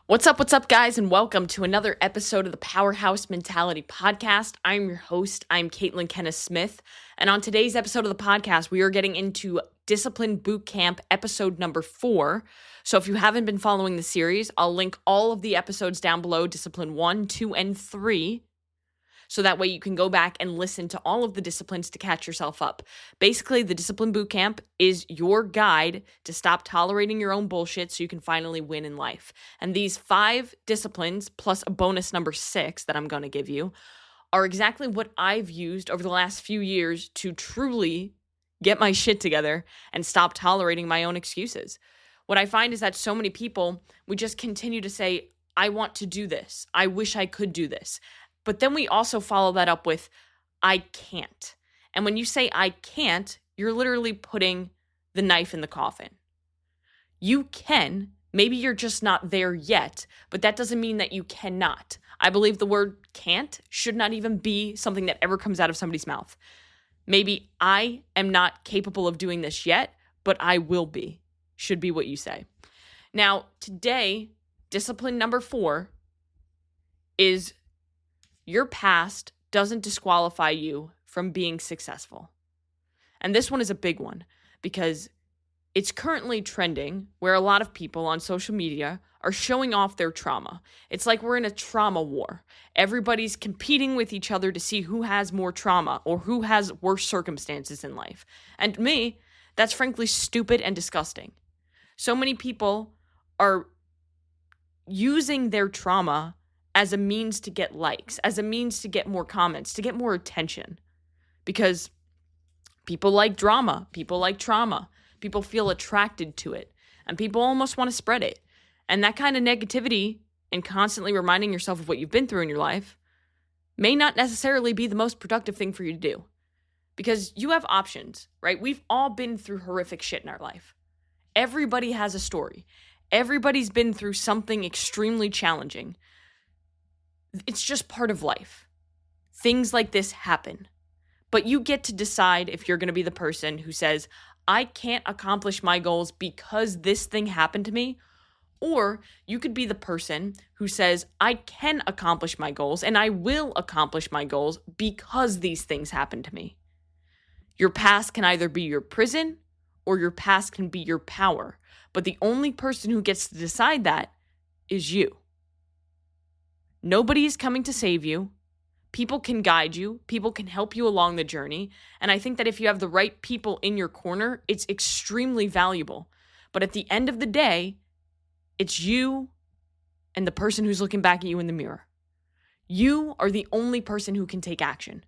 What's up, guys, and welcome to another episode of the Powerhouse Mentality podcast. I'm your host. I'm Caitlin Kenneth Smith, and on today's episode of the podcast, we are getting into Discipline Bootcamp episode number 4. So if you haven't been following the series, I'll link all of the episodes down below, Discipline 1, 2, and 3, so that way you can go back and listen to all of the disciplines to catch yourself up. Basically, the Discipline Bootcamp is your guide to stop tolerating your own bullshit so you can finally win in life. And these 5 disciplines, plus a bonus number 6 that I'm going to give you, are exactly what I've used over the last few years to truly get my shit together and stop tolerating my own excuses. What I find is that so many people, we just continue to say, I want to do this. I wish I could do this. But then we also follow that up with, I can't. And when you say I can't, you're literally putting the knife in the coffin. You can, maybe you're just not there yet, but that doesn't mean that you cannot. I believe the word can't should not even be something that ever comes out of somebody's mouth. Maybe I am not capable of doing this yet, but I will be, should be what you say. Now, today, discipline number 4 is your past doesn't disqualify you from being successful. And this one is a big one because it's currently trending where a lot of people on social media are showing off their trauma. It's like we're in a trauma war. Everybody's competing with each other to see who has more trauma or who has worse circumstances in life. And to me, that's frankly stupid and disgusting. So many people are using their trauma as a means to get likes, as a means to get more comments, to get more attention. Because people like drama, people like trauma, people feel attracted to it, and people almost want to spread it. And that kind of negativity and constantly reminding yourself of what you've been through in your life may not necessarily be the most productive thing for you to do. Because you have options, right? We've all been through horrific shit in our life. Everybody has a story. Everybody's been through something extremely challenging. It's just part of life. Things like this happen. But you get to decide if you're going to be the person who says, I can't accomplish my goals because this thing happened to me. Or you could be the person who says, I can accomplish my goals and I will accomplish my goals because these things happened to me. Your past can either be your prison or your past can be your power. But the only person who gets to decide that is you. Nobody is coming to save you. People can guide you. People can help you along the journey. And I think that if you have the right people in your corner, it's extremely valuable. But at the end of the day, it's you and the person who's looking back at you in the mirror. You are the only person who can take action.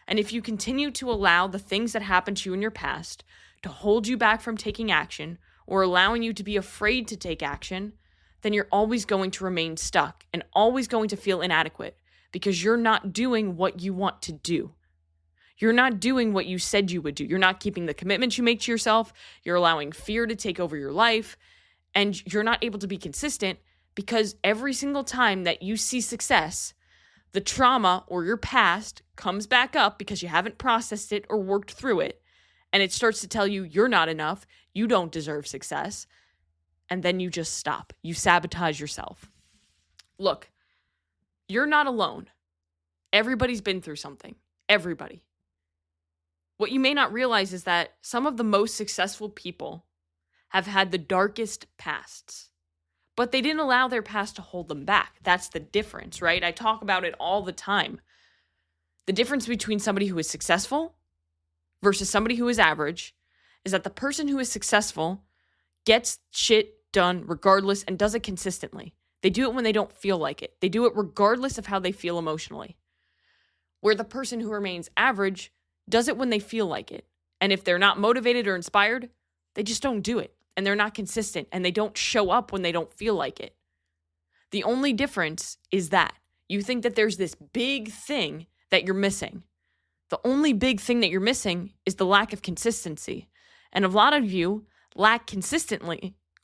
And if you continue to allow the things that happened to you in your past to hold you back from taking action or allowing you to be afraid to take action, then you're always going to remain stuck and always going to feel inadequate because you're not doing what you want to do. You're not doing what you said you would do. You're not keeping the commitments you make to yourself. You're allowing fear to take over your life, and you're not able to be consistent because every single time that you see success, the trauma or your past comes back up because you haven't processed it or worked through it, and it starts to tell you you're not enough, you don't deserve success. And then you just stop. You sabotage yourself. Look, you're not alone. Everybody's been through something. Everybody. What you may not realize is that some of the most successful people have had the darkest pasts, but they didn't allow their past to hold them back. That's the difference, right? I talk about it all the time. The difference between somebody who is successful versus somebody who is average is that the person who is successful gets shit done regardless and does it consistently. They do it when they don't feel like it. They do it regardless of how they feel emotionally. Where the person who remains average does it when they feel like it. And if they're not motivated or inspired, they just don't do it. And they're not consistent and they don't show up when they don't feel like it. The only difference is that you think that there's this big thing that you're missing. The only big thing that you're missing is the lack of consistency. And a lot of you lack consistency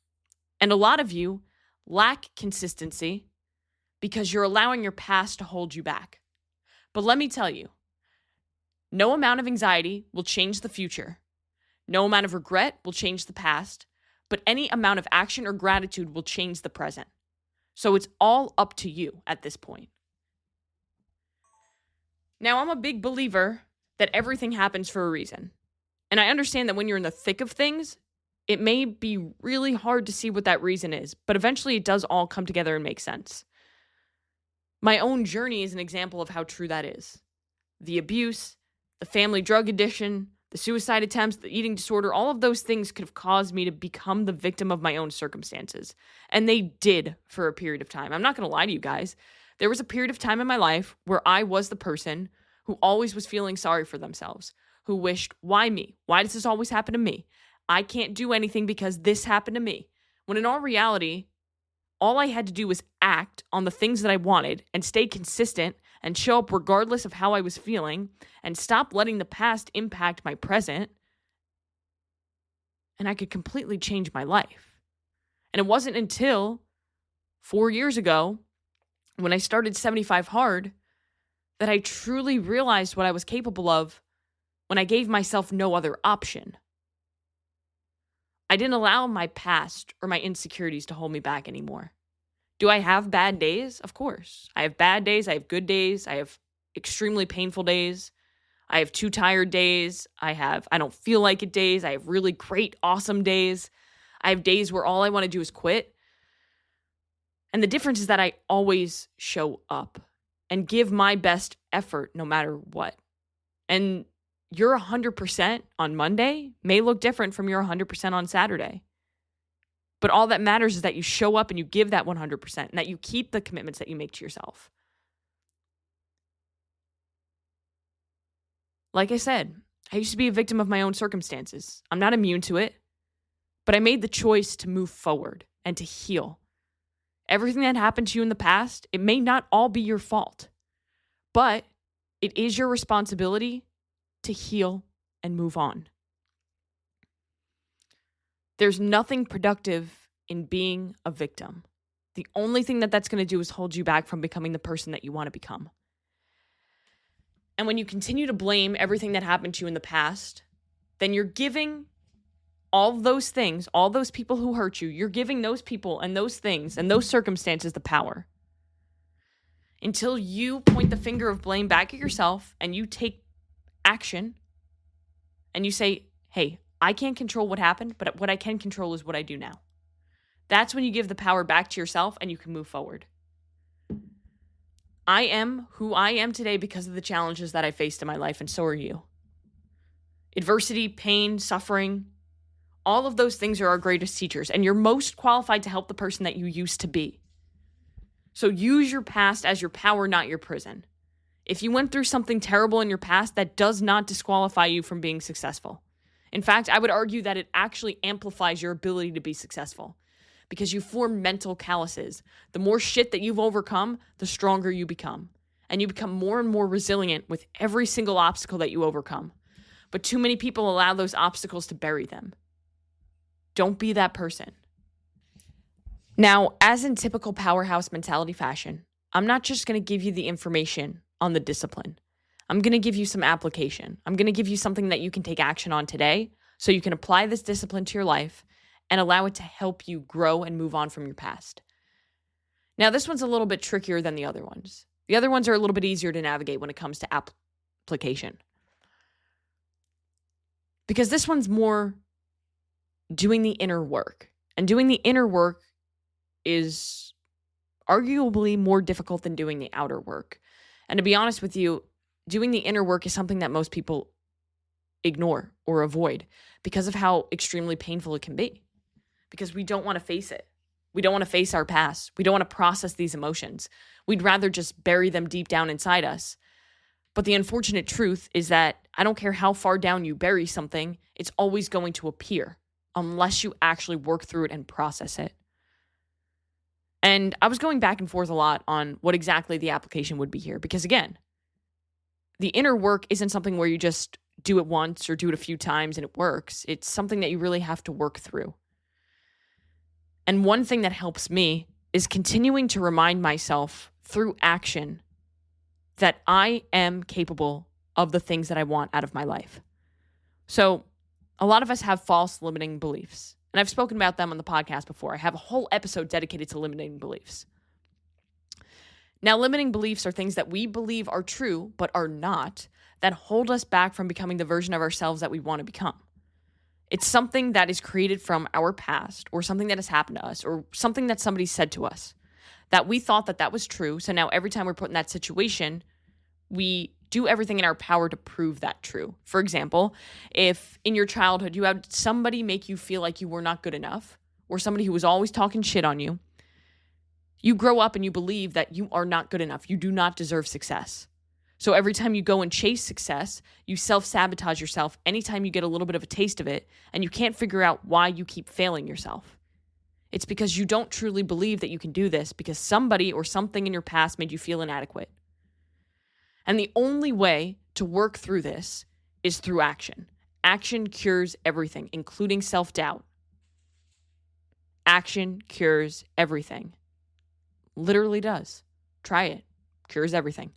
because you're allowing your past to hold you back. But let me tell you, no amount of anxiety will change the future. No amount of regret will change the past, but any amount of action or gratitude will change the present. So it's all up to you at this point. Now, I'm a big believer that everything happens for a reason. And I understand that when you're in the thick of things, it may be really hard to see what that reason is, but eventually it does all come together and make sense. My own journey is an example of how true that is. The abuse, the family drug addiction, the suicide attempts, the eating disorder, all of those things could have caused me to become the victim of my own circumstances. And they did for a period of time. I'm not going to lie to you guys. There was a period of time in my life where I was the person who always was feeling sorry for themselves, who wished, why me? Why does this always happen to me? I can't do anything because this happened to me. When in all reality, all I had to do was act on the things that I wanted and stay consistent and show up regardless of how I was feeling and stop letting the past impact my present. And I could completely change my life. And it wasn't until 4 years ago when I started 75 Hard that I truly realized what I was capable of when I gave myself no other option. I didn't allow my past or my insecurities to hold me back anymore. Do I have bad days? Of course. I have bad days. I have good days. I have extremely painful days. I have too tired days. I don't feel like it days. I have really great, awesome days. I have days where all I want to do is quit. And the difference is that I always show up and give my best effort no matter what. And your 100% on Monday may look different from your 100% on Saturday. But all that matters is that you show up and you give that 100% and that you keep the commitments that you make to yourself. Like I said, I used to be a victim of my own circumstances. I'm not immune to it, but I made the choice to move forward and to heal. Everything that happened to you in the past, it may not all be your fault, but it is your responsibility to heal and move on. There's nothing productive in being a victim. The only thing that's going to do is hold you back from becoming the person that you want to become. And when you continue to blame everything that happened to you in the past, then you're giving all those things, all those people who hurt you, you're giving those people and those things and those circumstances the power. Until you point the finger of blame back at yourself and you take action and you say, hey, I can't control what happened, but what I can control is what I do now. That's when you give the power back to yourself and you can move forward. I am who I am today because of the challenges that I faced in my life, and so are you. Adversity, pain, suffering, all of those things are our greatest teachers, and you're most qualified to help the person that you used to be. So use your past as your power, not your prison. If you went through something terrible in your past, that does not disqualify you from being successful. In fact, I would argue that it actually amplifies your ability to be successful because you form mental calluses. The more shit that you've overcome, the stronger you become. And you become more and more resilient with every single obstacle that you overcome. But too many people allow those obstacles to bury them. Don't be that person. Now, as in typical Powerhouse Mentality fashion, I'm not just going to give you the information on the discipline. I'm going to give you some application. I'm going to give you something that you can take action on today so you can apply this discipline to your life and allow it to help you grow and move on from your past. Now, this one's a little bit trickier than the other ones. The other ones are a little bit easier to navigate when it comes to application. Because this one's more doing the inner work. And doing the inner work is arguably more difficult than doing the outer work. And to be honest with you, doing the inner work is something that most people ignore or avoid because of how extremely painful it can be. Because we don't want to face it. We don't want to face our past. We don't want to process these emotions. We'd rather just bury them deep down inside us. But the unfortunate truth is that I don't care how far down you bury something, it's always going to appear unless you actually work through it and process it. And I was going back and forth a lot on what exactly the application would be here. Because again, the inner work isn't something where you just do it once or do it a few times and it works. It's something that you really have to work through. And one thing that helps me is continuing to remind myself through action that I am capable of the things that I want out of my life. So a lot of us have false limiting beliefs. And I've spoken about them on the podcast before. I have a whole episode dedicated to limiting beliefs. Now, limiting beliefs are things that we believe are true but are not, that hold us back from becoming the version of ourselves that we want to become. It's something that is created from our past, or something that has happened to us, or something that somebody said to us that we thought that was true. So now every time we're put in that situation, we do everything in our power to prove that true. For example, if in your childhood you had somebody make you feel like you were not good enough, or somebody who was always talking shit on you, you grow up and you believe that you are not good enough. You do not deserve success. So every time you go and chase success, you self-sabotage yourself anytime you get a little bit of a taste of it, and you can't figure out why you keep failing yourself. It's because you don't truly believe that you can do this because somebody or something in your past made you feel inadequate. And the only way to work through this is through action. Action cures everything, including self-doubt. Action cures everything. Literally does. Try it. Cures everything.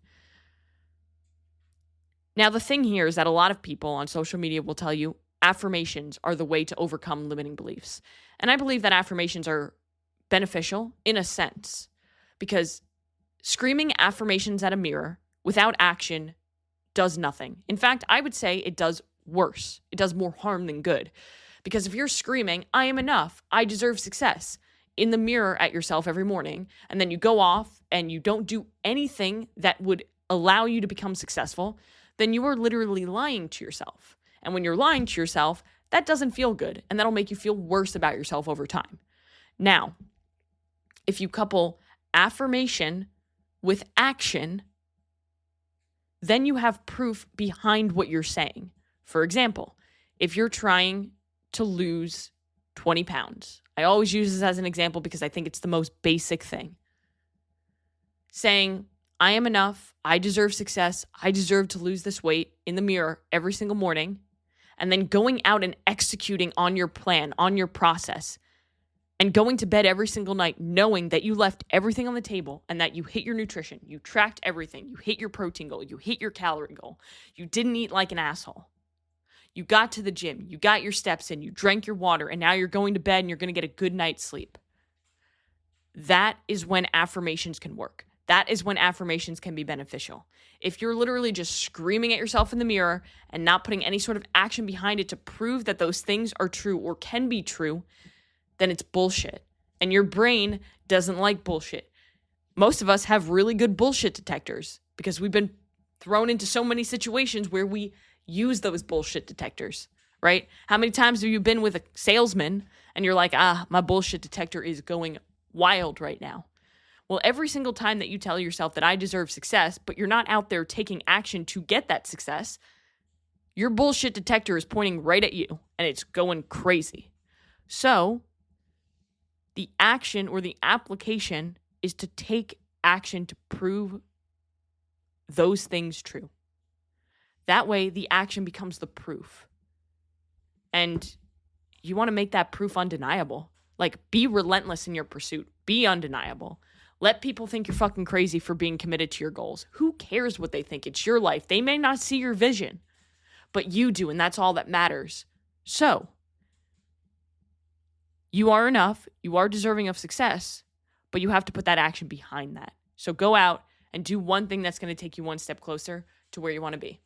Now, the thing here is that a lot of people on social media will tell you affirmations are the way to overcome limiting beliefs. And I believe that affirmations are beneficial in a sense, because screaming affirmations at a mirror without action does nothing. In fact, I would say it does worse. It does more harm than good. Because if you're screaming, I am enough, I deserve success, in the mirror at yourself every morning, and then you go off and you don't do anything that would allow you to become successful, then you are literally lying to yourself. And when you're lying to yourself, that doesn't feel good, and that'll make you feel worse about yourself over time. Now, if you couple affirmation with action, then you have proof behind what you're saying. For example, if you're trying to lose 20 pounds, I always use this as an example because I think it's the most basic thing. Saying, I am enough, I deserve success, I deserve to lose this weight in the mirror every single morning, and then going out and executing on your plan, on your process, and going to bed every single night knowing that you left everything on the table and that you hit your nutrition, you tracked everything, you hit your protein goal, you hit your calorie goal, you didn't eat like an asshole. You got to the gym, you got your steps in, you drank your water, and now you're going to bed and you're going to get a good night's sleep. That is when affirmations can work. That is when affirmations can be beneficial. If you're literally just screaming at yourself in the mirror and not putting any sort of action behind it to prove that those things are true or can be true, then it's bullshit. And your brain doesn't like bullshit. Most of us have really good bullshit detectors because we've been thrown into so many situations where we use those bullshit detectors, right? How many times have you been with a salesman and you're like, my bullshit detector is going wild right now? Well, every single time that you tell yourself that I deserve success, but you're not out there taking action to get that success, your bullshit detector is pointing right at you and it's going crazy. So the action or the application is to take action to prove those things true. That way, the action becomes the proof. And you want to make that proof undeniable. Like, be relentless in your pursuit. Be undeniable. Let people think you're fucking crazy for being committed to your goals. Who cares what they think? It's your life. They may not see your vision, but you do, and that's all that matters. So, you are enough. You are deserving of success, but you have to put that action behind that. So go out and do one thing that's going to take you one step closer to where you want to be.